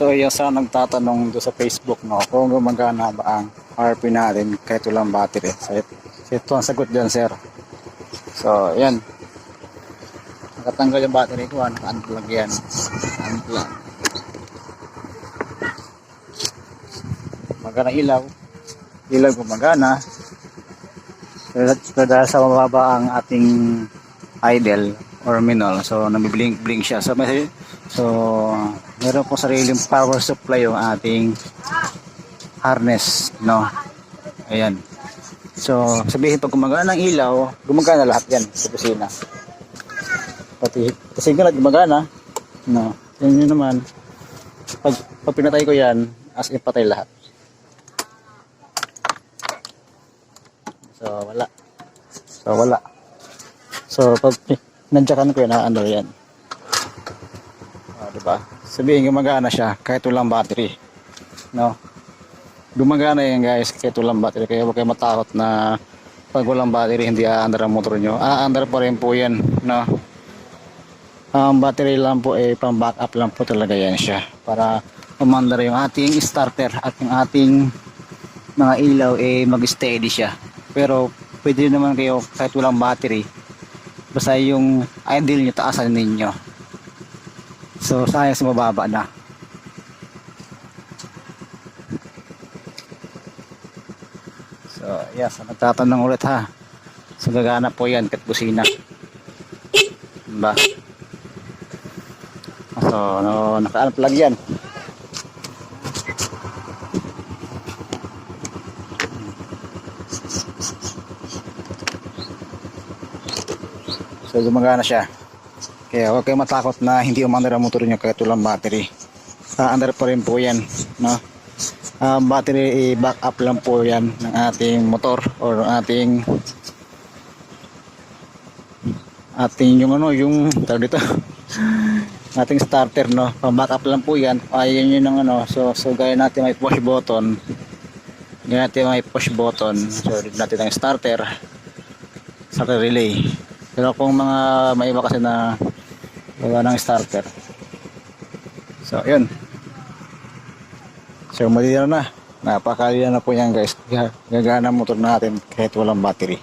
So yung sa nagtatanong doon sa Facebook, no, kung gumagana ba ang RP natin kahit walang battery. So ito ang sagot dyan, sir. So yan, nakatanggal yung battery ko, naka-unplug yan. Unplug. Magana ilaw. Ilaw gumagana. So dahil sa mababa ang ating idle or minol, so nabiblink-blink siya. So meron po sariling power supply yung ating harness, no. Ayan. So sabihin pag gumagana ng ilaw, gumagana lahat yan sa kusina. Pati kasi nga gumagana, no. Yun naman. Pag pinatay ko yan, as in patay lahat. So wala. So pag nandiyan ko yan, ano yan. Diba? Sabihin gumagana siya kahit walang battery. No? Gumagana yan guys kahit walang battery. Kaya huwag kayo matakot na pag walang battery hindi aandar ang motor nyo. Aandar pa rin po yan. No? Ang battery lang po ay pang backup lang po talaga yan siya. Para umandar yung ating starter at yung ating mga ilaw mag-steady siya. Pero pwede naman kayo kahit walang battery. Basta yung idle nyo taasan ninyo. So sayang sa mababa na. So yes, nagtatanong ulit ha. So gagana po yan kahit busina. Diba? So naka-unplug yan. So gumagana siya. Kaya huwag kayong matakot na hindi umandar ang motor nyo kahit walang battery. Andar pa rin po yan, no? Battery backup lang po yan ng ating motor or ating yung ano, yung tawag dito ating starter, no? Pang backup lang po yan. Ayun yun ng ano. So gaya natin may push button. Gaya natin may push button. So dito natin ang starter relay. Pero kung mga may iba kasi na wala ng starter. So yun. So malinaw na. Napakalinaw na po yan guys. Gagana motor natin kahit walang battery.